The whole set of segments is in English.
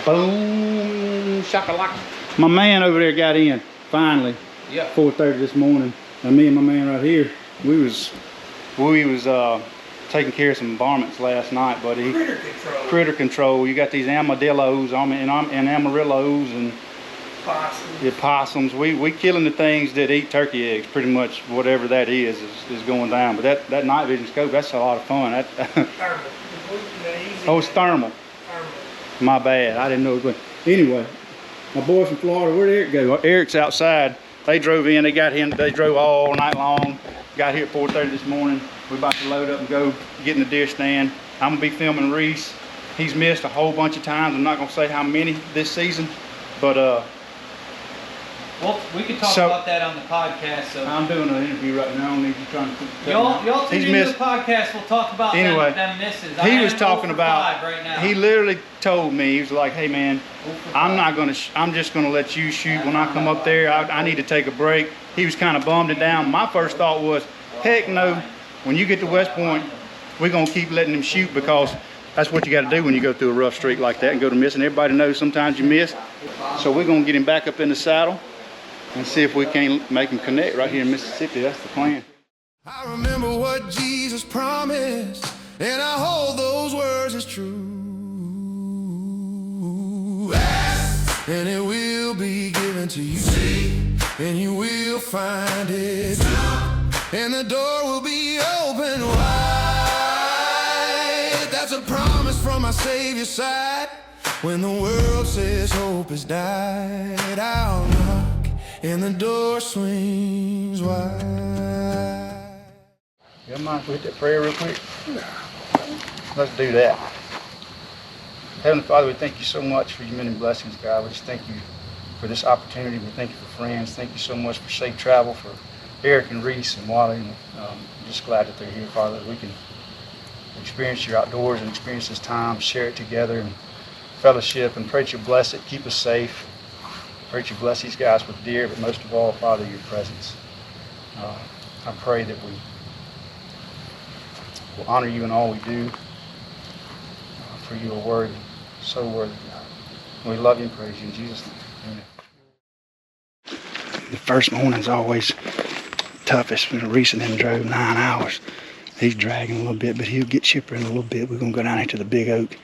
Boom, shakalaka. My man over there got in finally. Yeah. 4:30 this morning. And me and my man right here, we was taking care of some varmints last night, buddy. Critter control. Critter control. You got these armadillos and amarillos and Possums. the possums. We killing the things that eat turkey eggs. Pretty much whatever that is going down. But that night vision scope, that's a lot of fun. Thermal. Oh, it's thermal. My bad. I didn't know it was. Anyway, my boy from Florida, where'd Eric go? Eric's outside. They drove in. They got him. They drove all night long. Got here at 4:30 this morning. We're about to load up and go get in the deer stand. I'm gonna be filming Reese. He's missed a whole bunch of times. I'm not gonna say how many this season, but well, we can talk about that on the podcast. So I'm doing an interview right now. I don't need you trying to. Y'all tune into the podcast. We'll talk about them misses. He was talking about. Right now. He literally told me, he was like, "Hey man, I'm just gonna let you shoot. When I come up there, I need to take a break." He was kind of bummed it down. My first thought was, heck no. When you get to West Point, we're gonna keep letting him shoot, because that's what you got to do when you go through a rough streak like that and go to miss. And everybody knows sometimes you miss. So we're gonna get him back up in the saddle and see if we can't make him connect right here in Mississippi. That's the plan. I remember what Jesus promised, and I hold those words as true. Ask, and it will be given to you. Seek, and you will find it. Knock, and the door will be open wide. That's a promise from my Savior's side. When the world says hope has died, I'll knock, and the door swings wide. You mind if we hit that prayer real quick? Let's do that. Heavenly Father, we thank you so much for your many blessings, God. We just thank you for this opportunity. We thank you for friends. Thank you so much for safe travel for Eric and Reese and Wally. I'm just glad that they're here, Father, that we can experience your outdoors and experience this time, share it together and fellowship, and pray that you bless it, keep us safe. Pray that you bless these guys with deer, but most of all, Father, your presence. I pray that we will honor you in all we do, for you are worthy, so worthy, God. We love you and praise you in Jesus' name. Amen. The first morning's always toughest. Reese and him drove 9 hours. He's dragging a little bit, but he'll get chipper in a little bit. We're going to go down here to the big oak.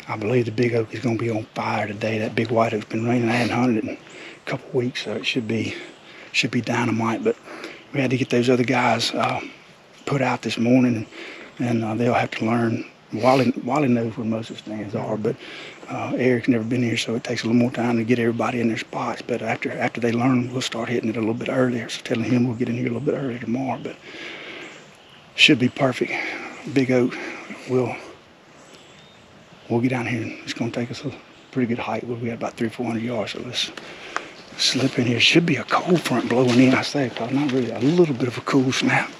I believe the big oak is going to be on fire today. That big white oak's been raining. I hadn't hunted it in a couple of weeks, so it should be dynamite. But we had to get those other guys put out this morning, and they'll have to learn. Wally knows where most of the stands are, but Eric's never been here, so it takes a little more time to get everybody in their spots. But after they learn, we'll start hitting it a little bit earlier. So telling him we'll get in here a little bit earlier tomorrow, but should be perfect. Big oak, we'll get down here, and it's going to take us a pretty good hike. We got about 300-400 yards, so let's slip in here. Should be a cold front blowing in, I say, probably not really, a little bit of a cool snap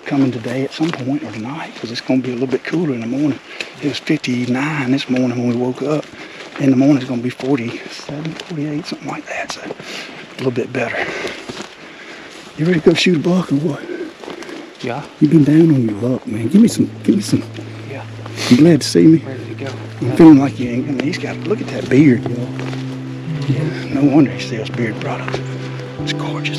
coming today at some point or tonight, because it's going to be a little bit cooler in the morning. It was 59 this morning when we woke up. In the morning it's going to be 47, 48, something like that, so a little bit better. You ready to go shoot a buck or what? Yeah. You've been down on your luck, man. Give me some. Yeah. You glad to see me? Ready to go. I'm feeling like you ain't. I mean, he's got, look at that beard, y'all. Yeah, no wonder he sells beard products. It's gorgeous.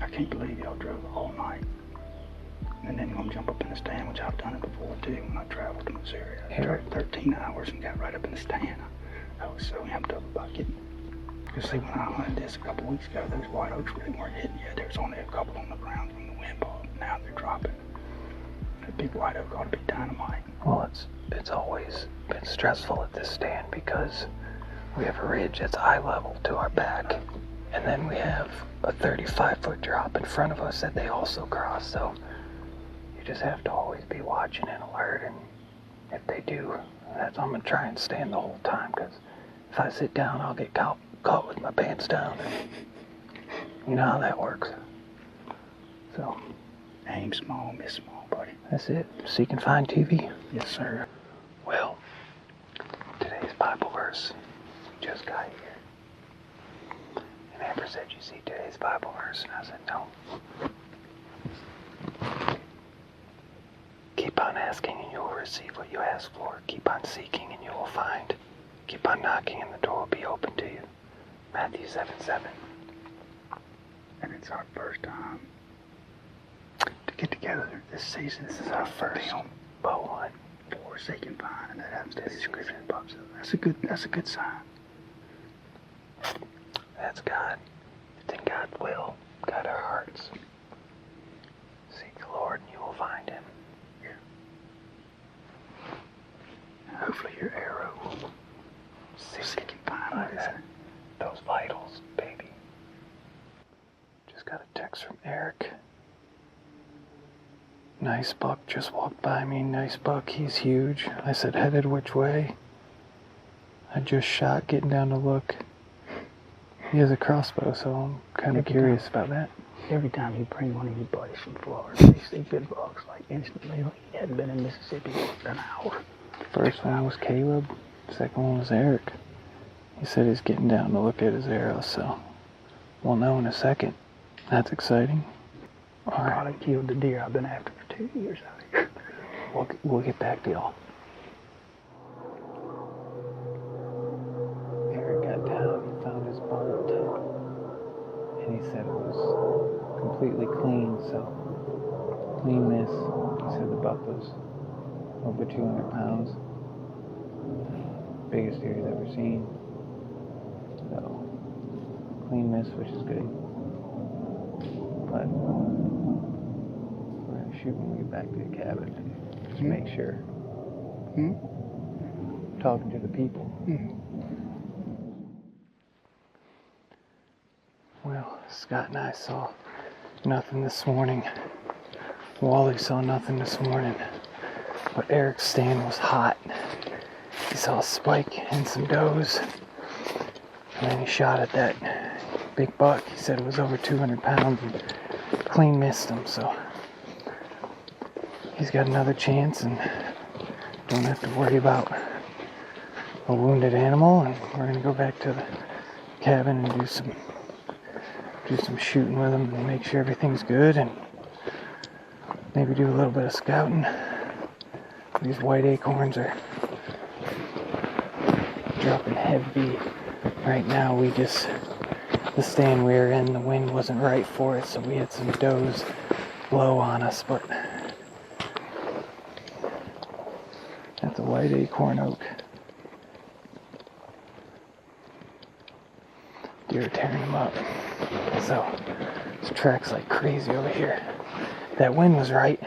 I can't believe y'all drove all night and then gonna jump up in the stand, which I've done it before too when I traveled to this area. I drove 13 hours and got right up in the stand. I was so amped up about getting, because see, when I hunted this a couple weeks ago, those white oaks really weren't hitting yet. There was only a couple on the ground from the wind ball. Now they're dropping. That big white oak ought to be dynamite. Well, it's always been stressful at this stand because we have a ridge that's eye level to our back, and then we have a 35-foot drop in front of us that they also cross, so you just have to always be watching and alert, and if they do, I'm going to try and stand the whole time, because if I sit down, I'll get caught with my pants down. You know how that works. So, Aim small, miss small, buddy. that's it. Seek and find TV. Yes, sir. Well, today's Bible verse just got here. And Amber said, "You see today's Bible verse?" And I said, "No." Keep on asking and you will receive what you ask for. Keep on seeking and you will find. Keep on knocking and the door will be open to you. Matthew 7:7. And it's our first time to get together this season. This is our first bow hunt. for seek and find, and that happens to be the description pops up. That's a good sign. That's God. It's in God's will. God our hearts. Seek the Lord and you will find him. Hopefully your arrow will seek and find what is it. Those vitals, baby. Just got a text from Eric. Nice buck just walked by me. Nice buck, he's huge. I said, headed which way? I just shot, getting down to look. He has a crossbow, so I'm kind of curious about that. Every time you bring one of your buddies from Florida, they see good bucks like instantly, like he hadn't been in Mississippi for an hour. First one was Caleb. Second one was Eric. He said he's getting down to look at his arrows, so we'll know in a second. That's exciting. All right. Probably killed the deer I've been after for 2 years out here. We'll get back to y'all. Eric got down and found his bolt, and he said it was completely clean, so clean miss. He said the buck was over 200 pounds. Biggest deer he's ever seen. So, clean miss, which is good. But we're going to shoot when we get back to the cabin. Just make sure. Talking to the people. Well, Scott and I saw nothing this morning. Wally saw nothing this morning. But Eric's stand was hot. He saw a spike and some does. And then he shot at that big buck. He said it was over 200 pounds and clean missed him. So he's got another chance and don't have to worry about a wounded animal. And we're going to go back to the cabin and do some shooting with him and make sure everything's good. And maybe do a little bit of scouting. These white acorns are dropping heavy right now. The stand we were in, the wind wasn't right for it, so we had some does blow on us, but that's a white acorn oak. Deer are tearing them up. So, this track's like crazy over here. That wind was right.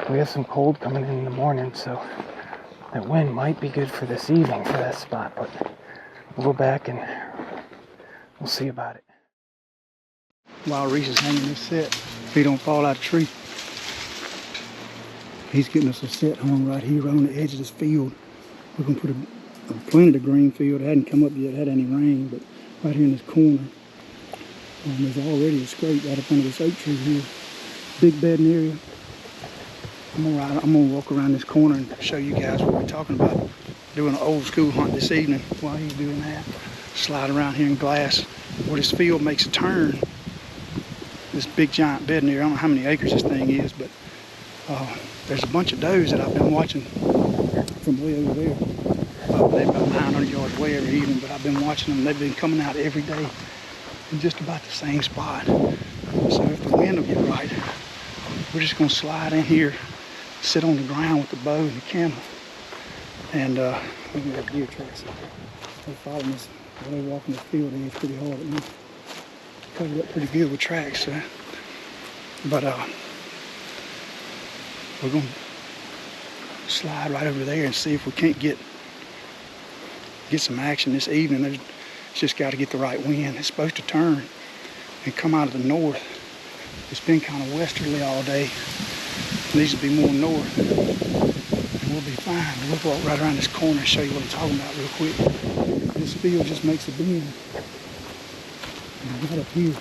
We have some cold coming in the morning, so that wind might be good for this evening for that spot, but we'll go back and we'll see about it. While Reese is hanging this set, if he don't fall out of the tree, he's getting us a set hung right here, right on the edge of this field. We're going to put a planted a green field. It hadn't come up yet, had any rain, but right here in this corner, there's already a scrape right up under this oak tree here. Big bedding area. I'm gonna walk around this corner and show you guys what we're talking about. Doing an old school hunt this evening while he's doing that. Slide around here in glass where this field makes a turn. This big giant bedding area. I don't know how many acres this thing is, but there's a bunch of does that I've been watching from way over there. They're about 900 yards away every evening, but I've been watching them. They've been coming out every day in just about the same spot. So if the wind will get right, we're just gonna slide in here, sit on the ground with the bow and the camera, and we can have deer tracks. They're following us while they're walking the field. It's pretty hard at me. Covered up pretty good with tracks, but we're gonna slide right over there and see if we can't get some action this evening. It's just got to get the right wind. It's supposed to turn and come out of the north. It's been kind of westerly all day. It needs to be more north. And we'll be fine. We'll walk right around this corner and show you what I'm talking about real quick. This field just makes a bend. And right up here.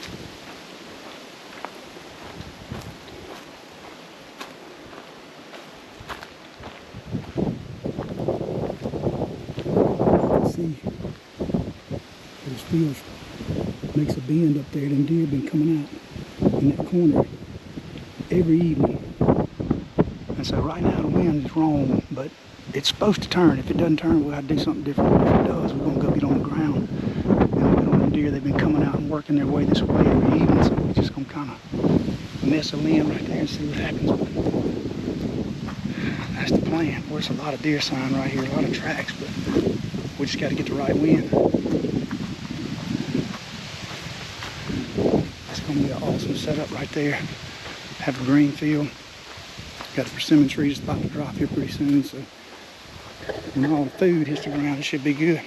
See, this field makes a bend up there. Them deer have been coming out in that corner every evening. And so right now the wind is wrong, but it's supposed to turn. If it doesn't turn, we'll have to do something different. If it does, we're gonna go get on the ground. And look at all them deer. They've been coming out and working their way this way every evening. So we're just gonna kind of nestle in right there and see what happens. That's the plan. There's a lot of deer sign right here, a lot of tracks, but we just got to get the right wind. It's going to be an awesome setup right there. Have a green field. Got a persimmon tree just about to drop here pretty soon, so when all the food hits the ground, it should be good.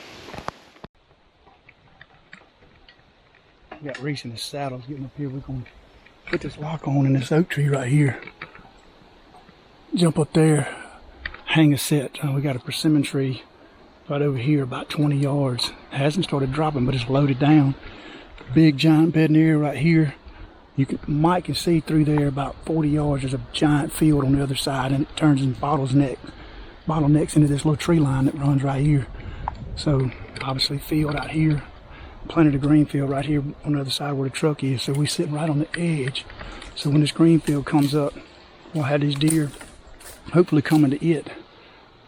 Got Reese in his saddles getting up here. We're going to put this lock on in this oak tree right here. Jump up there, hang a set. We got a persimmon tree right over here about 20 yards. It hasn't started dropping, but it's loaded down. Big giant bedding area right here. Mike can see through there about 40 yards. There's a giant field on the other side, and it turns in bottlenecks into this little tree line that runs right here. So obviously field out here, plenty of green field right here on the other side where the truck is. So we're sitting right on the edge. So when this green field comes up, we'll have these deer hopefully coming to it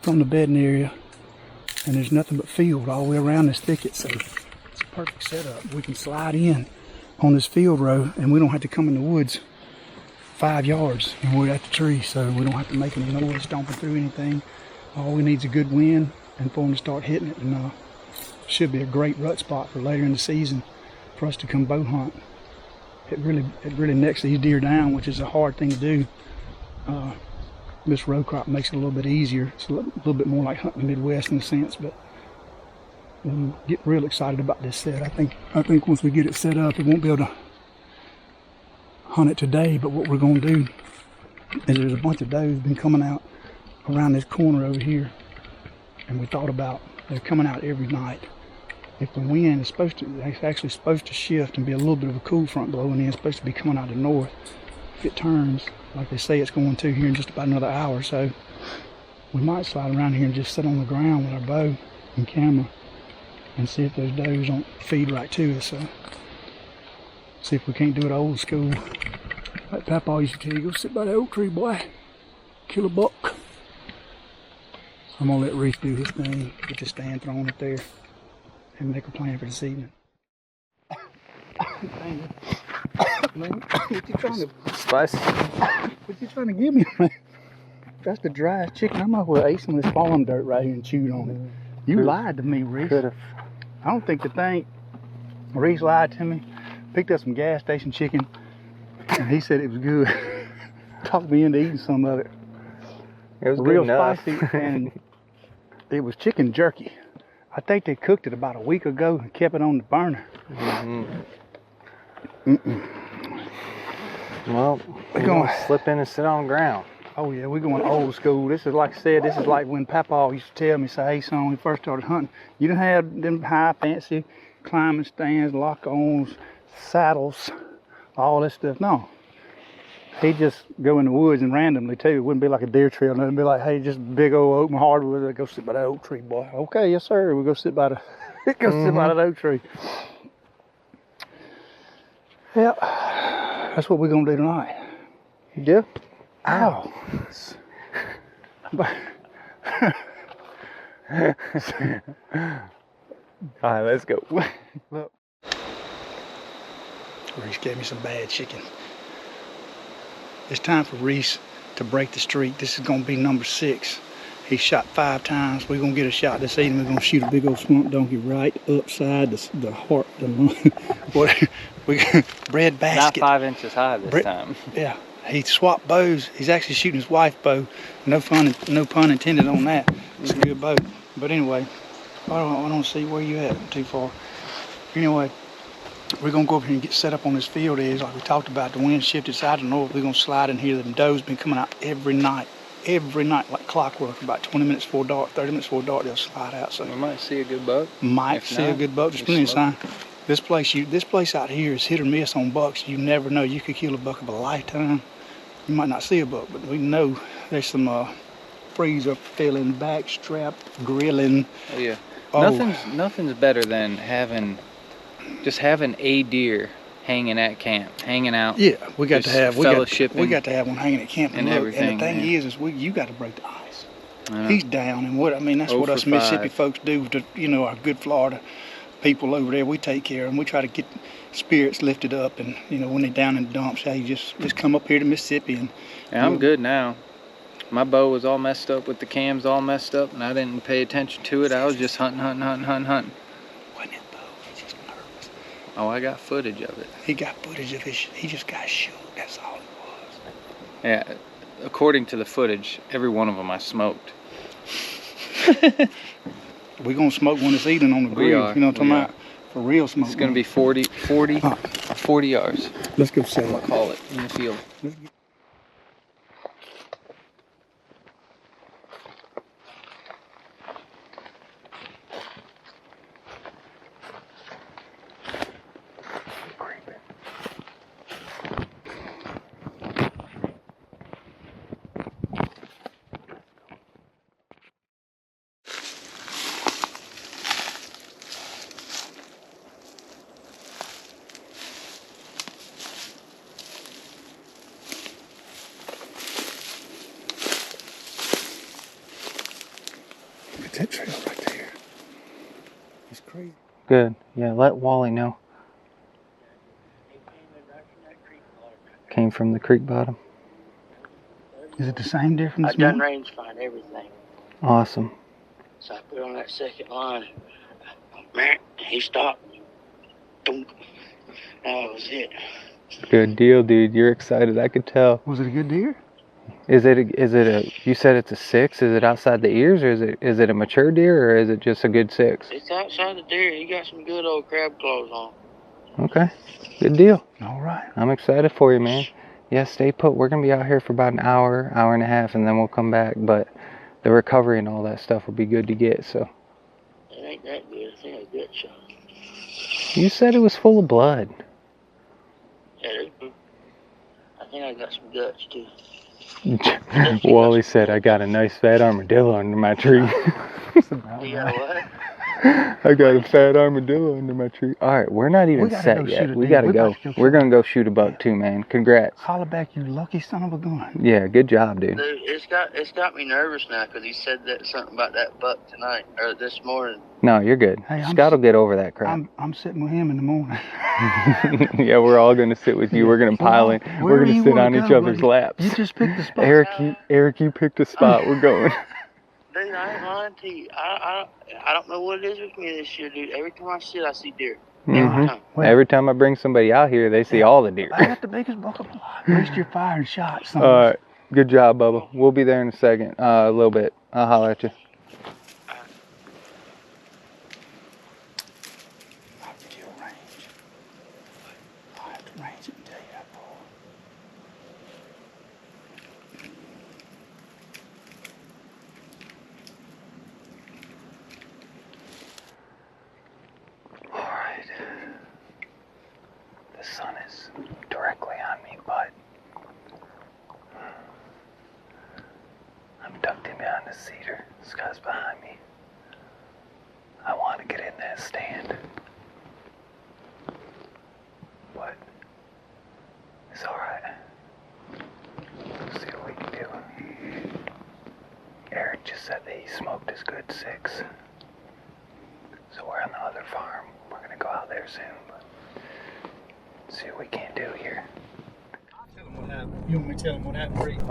from the bedding area. And there's nothing but field all the way around this thicket, so it's a perfect setup. We can slide in on this field row, and we don't have to come in the woods 5 yards, and we're at the tree, so we don't have to make any noise stomping through anything. All we need is a good wind and for them to start hitting it, and should be a great rut spot for later in the season for us to come bow hunt. It really necks these deer down, which is a hard thing to do. This row crop makes it a little bit easier. It's a little bit more like hunting the Midwest in a sense, but I'm getting real excited about this set. I think once we get it set up, we won't be able to hunt it today, but what we're going to do is there's a bunch of does been coming out around this corner over here, and we thought about they're coming out every night. If the wind is actually supposed to shift and be a little bit of a cool front blowing in, it's supposed to be coming out of the north. If it turns like they say it's going to here in just about another hour or so, we might slide around here and just sit on the ground with our bow and camera and see if those does don't feed right to us. So see if we can't do it old school. Like Papa used to tell you, go sit by the oak tree, boy. Kill a buck. So I'm gonna let Reese do his thing, get the stand thrown up there, and make a plan for this evening. Man, what you trying to spice? What you trying to give me, man? That's the driest chicken. I might as well ate some of this farm dirt right here and chewed on it. You lied to me, Reese. Could've. I don't think the thing. Reese lied to me. Picked up some gas station chicken, and he said it was good. Talked me into eating some of it. It was real good enough. Spicy, and it was chicken jerky. I think they cooked it about a week ago and kept it on the burner. Well, we're going to slip in and sit on the ground. Oh yeah, we're going old school. This is like I said, this is like when Papa used to tell me, say, hey son, when we first started hunting, you didn't have them high fancy climbing stands, lock-ons, saddles, all this stuff. No. He'd just go in the woods and randomly too. It wouldn't be like a deer trail. It'd be like, hey, just big old open hardwood. Go sit by that oak tree, boy. Okay, yes sir. We'll go sit by the sit by that oak tree. Yep. That's what we're gonna do tonight. You do? Ow. All right, let's go. Look. Reese gave me some bad chicken. It's time for Reese to break the streak. This is gonna be number 6. He shot 5 times. We're gonna get a shot this evening. We're gonna shoot a big old swamp donkey right upside the heart, the what? We bread basket. Not 5 inches high this time. Yeah, he swapped bows. He's actually shooting his wife's bow. No pun intended on that. It's a good bow. But anyway, I don't see where you at too far. Anyway, we're gonna go over here and get set up on this field edge like we talked about. The wind shifted side to north. We're gonna slide in here. The doe's been coming out every night every night like clockwork. About 20 minutes before dark, 30 minutes before dark, they'll slide out. So We might see a good buck. might If see a not, good buck. There's we plenty of smoke. sign. This place out here is hit or miss on bucks. You never know. You could kill a buck of a lifetime. You might not see a buck, but we know there's some freezer filling, backstrap, grilling. Oh yeah. Oh. Nothing's better than having a deer hanging at camp, hanging out. Yeah, we got to Just have fellowshipping we got to have one hanging at camp and look, everything, And the thing yeah. is you got to break the ice. I know. He's down, and that's 0 what for us Mississippi 5. folks do to our good Florida people over there. We take care of them. We try to get spirits lifted up, and when they're down in the dumps, hey, just come up here to Mississippi and. Yeah, I'm good now. My bow was all messed up with the cams all messed up, and I didn't pay attention to it. I was just hunting. Wasn't it though? He's just nervous. Oh, I got footage of it. He got footage of his. He just got shook. That's all it was. Yeah, according to the footage, every one of them I smoked. We're gonna smoke one this evening on the We grill. are, You know what I'm we talking about? For real smoke. It's gonna be 40 yards. Let's go set I'll up. call it in the field. Look at that trail right there. It's crazy. Good. Yeah, let Wally know. Came from the creek bottom. Is it the same deer from this I've done morning? range find everything. Awesome. So I put on that second line. Man, he stopped. Boom. That was it. Good deal, dude. You're excited. I could tell. Was it a good deer? Is it a? You said it's a 6. Is it outside the ears, or is it a mature deer, or is it just a good 6? It's outside the deer. He got some good old crab claws on. Okay. Good deal. All right. I'm excited for you, man. Yeah, stay put. We're gonna be out here for about an hour and a half, and then we'll come back. But the recovery and all that stuff will be good to get. So It ain't that good. I think I gut shot. you said it was full of blood. Yeah, I think I got some guts too. Wally said, "I got a nice fat armadillo under my tree." You got what? I got a fat armadillo under my tree. All right, we're not even We gotta set go shoot yet. a We deer. gotta We go. about to go We're shoot gonna go shoot a buck too, man. Congrats. Holla back, you lucky son of a gun. Yeah, good job, dude. Dude, it's got me nervous now because he said that something about that buck tonight or this morning. No, you're good. Hey, Scott will get over that crap. I'm sitting with him in the morning. Yeah, we're all gonna sit with you. We're gonna pile in. Where We're do gonna you sit wanna on each go, other's buddy? laps. You just picked the spot. Eric, you picked a spot. We're going. Dude, I ain't lying to you. I don't know what it is with me this year, dude. Every time I sit, I see deer. Every Mhm. time. Well, Every time I bring somebody out here, they see all the deer. I got the biggest buck of my life. At least you're firing shots. Son. All right, good job, Bubba. We'll be there in a second. A little bit. I'll holler at you. I'll kill range. I'll have to range it and tell you that, boy. Alright. The sun is directly on me, but I'm tucked in behind the cedar. Scott's behind me. I want to get in that stand, but it's alright. We'll see what we can do. Eric just said that he smoked his good 6. So we're on the other farm. We're gonna go out there soon, but see what we can do here. You want me to tell him what happened, Reese?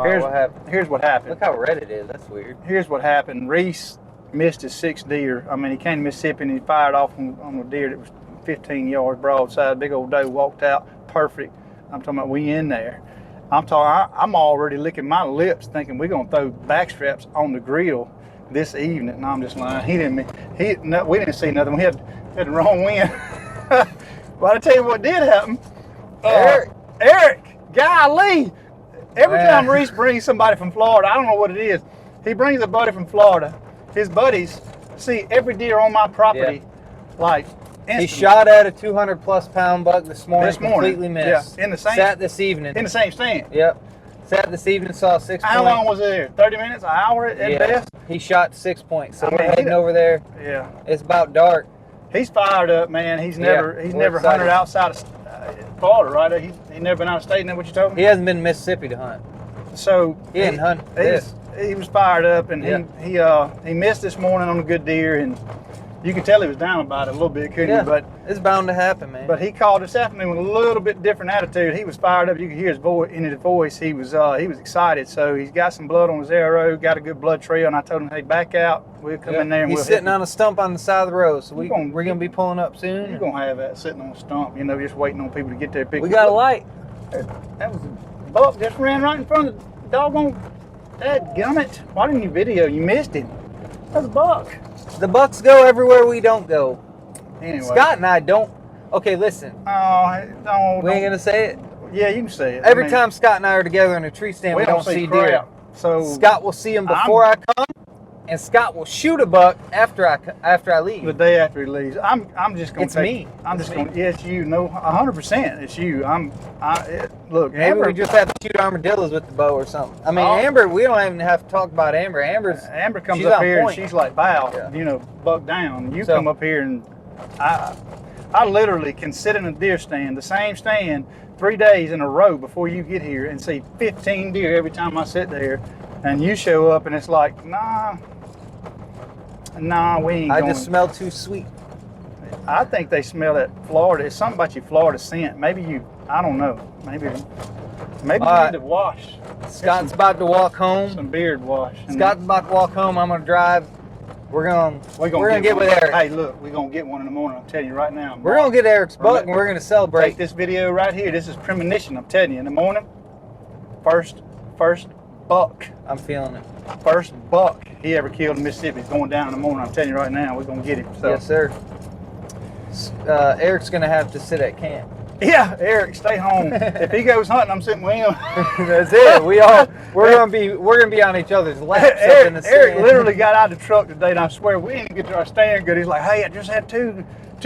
Here's what happened. Look how red it is. That's weird. Here's what happened. Reese missed his 6th deer. I mean, he came to Mississippi and he fired off on a deer that was 15 yards broadside. Big old doe walked out, perfect. I'm talking about we in there. I'm already licking my lips thinking we're gonna throw backstraps on the grill this evening. No, I'm just lying. We didn't see nothing. We had the wrong wind. But I tell you what did happen. Eric, golly, Every time Reese brings somebody from Florida, I don't know what it is. He brings a buddy from Florida. His buddies see every deer on my property, like instantly. He shot at a 200+ pound buck this morning. Completely missed. Yeah, in the same. Sat this evening. In the same stand. Yep. Sat this evening, saw 6 How long was it there? 30 minutes, an hour at best? He shot 6 points. So we're heading over there. Yeah. It's about dark. He's fired up, man. He's never hunted outside of Florida, right? He's never been out of state. Isn't that what you told me? He hasn't been to Mississippi to hunt. So he didn't hunt this. He was fired up, and he missed this morning on a good deer, and you could tell he was down about it a little bit, couldn't you? But it's bound to happen, man. But he called this afternoon with a little bit different attitude. He was fired up. You could hear his voice in his voice. He was excited. So he's got some blood on his arrow, got a good blood trail, and I told him, hey, back out. We'll come in there and he's sitting on a stump on the side of the road, so we're gonna be pulling up soon. You're gonna have that sitting on a stump, just waiting on people to get there. We got a light. That was a buck just ran right in front of the doggone. Dadgummit. Why didn't you video? You missed him. That's a buck. The bucks go everywhere we don't go. Anyway. Scott and I don't. Okay, listen. Oh, no. We ain't gonna say it? Yeah, you can say it. Every time Scott and I are together in a tree stand, we don't see deer. So Scott will see him before I come, and Scott will shoot a buck after I leave. The day after he leaves. I'm just gonna. It's me. I'm just gonna. Yeah, it's you. No, 100%. It's you. Look. Maybe we just have to shoot armadillos with the bow or something. I mean, Amber. We don't even have to talk about Amber. Amber comes up here and she's like, "Bow, buck down." You come up here and I literally can sit in a deer stand, the same stand, 3 days in a row before you get here and see 15 deer every time I sit there, and you show up and it's like, nah, we ain't going. I just smell too sweet. I think they smell that Florida. It's something about your Florida scent. Maybe I don't know. Maybe you need to wash. Scott's about to walk home. Some beard wash. Scott's about to walk home. I'm gonna drive. We're gonna get with Eric. Hey, look, we're gonna get one in the morning. I'm telling you right now. We're gonna get Eric's buck and we're gonna celebrate. Take this video right here. This is premonition. I'm telling you, in the morning, first buck. I'm feeling it. First buck he ever killed in Mississippi is going down in the morning. I'm telling you right now, we're gonna get him. So. Yes, sir. Eric's gonna have to sit at camp. Yeah, Eric, stay home. If he goes hunting, I'm sitting with him. That's it. We're gonna be on each other's laps. Eric literally got out of the truck today, and I swear we didn't get to our stand good. He's like, "Hey, I just had two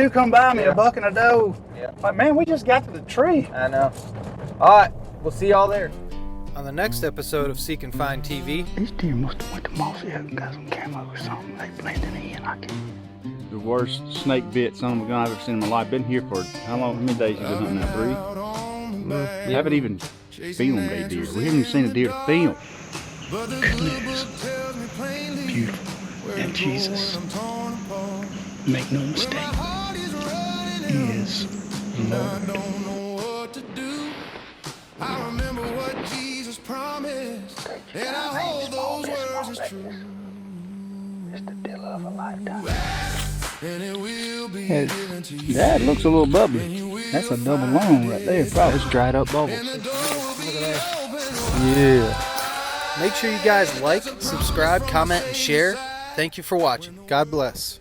come by me, a buck and a doe." Yeah. Like, man, we just got to the tree. I know. All right, we'll see y'all there. On the next episode of Seek and Find TV. These deer must have went to Mossy Oak and got some camo or something. They blended in. I can't. The worst snake bit son of a gun I've ever seen in my life. Been here for how many days you been hunting that breed? We haven't even filmed a deer. We haven't even seen a deer to film. Good news. Beautiful. And Jesus, make no mistake, is Lord. I remember what Jesus promised, and I hold those words as true. It's the deal of a lifetime. That looks a little bubbly. That's a double long right there, probably. That's dried up bubbles. Yeah. Make sure you guys like, subscribe, comment, and share. Thank you for watching. God bless.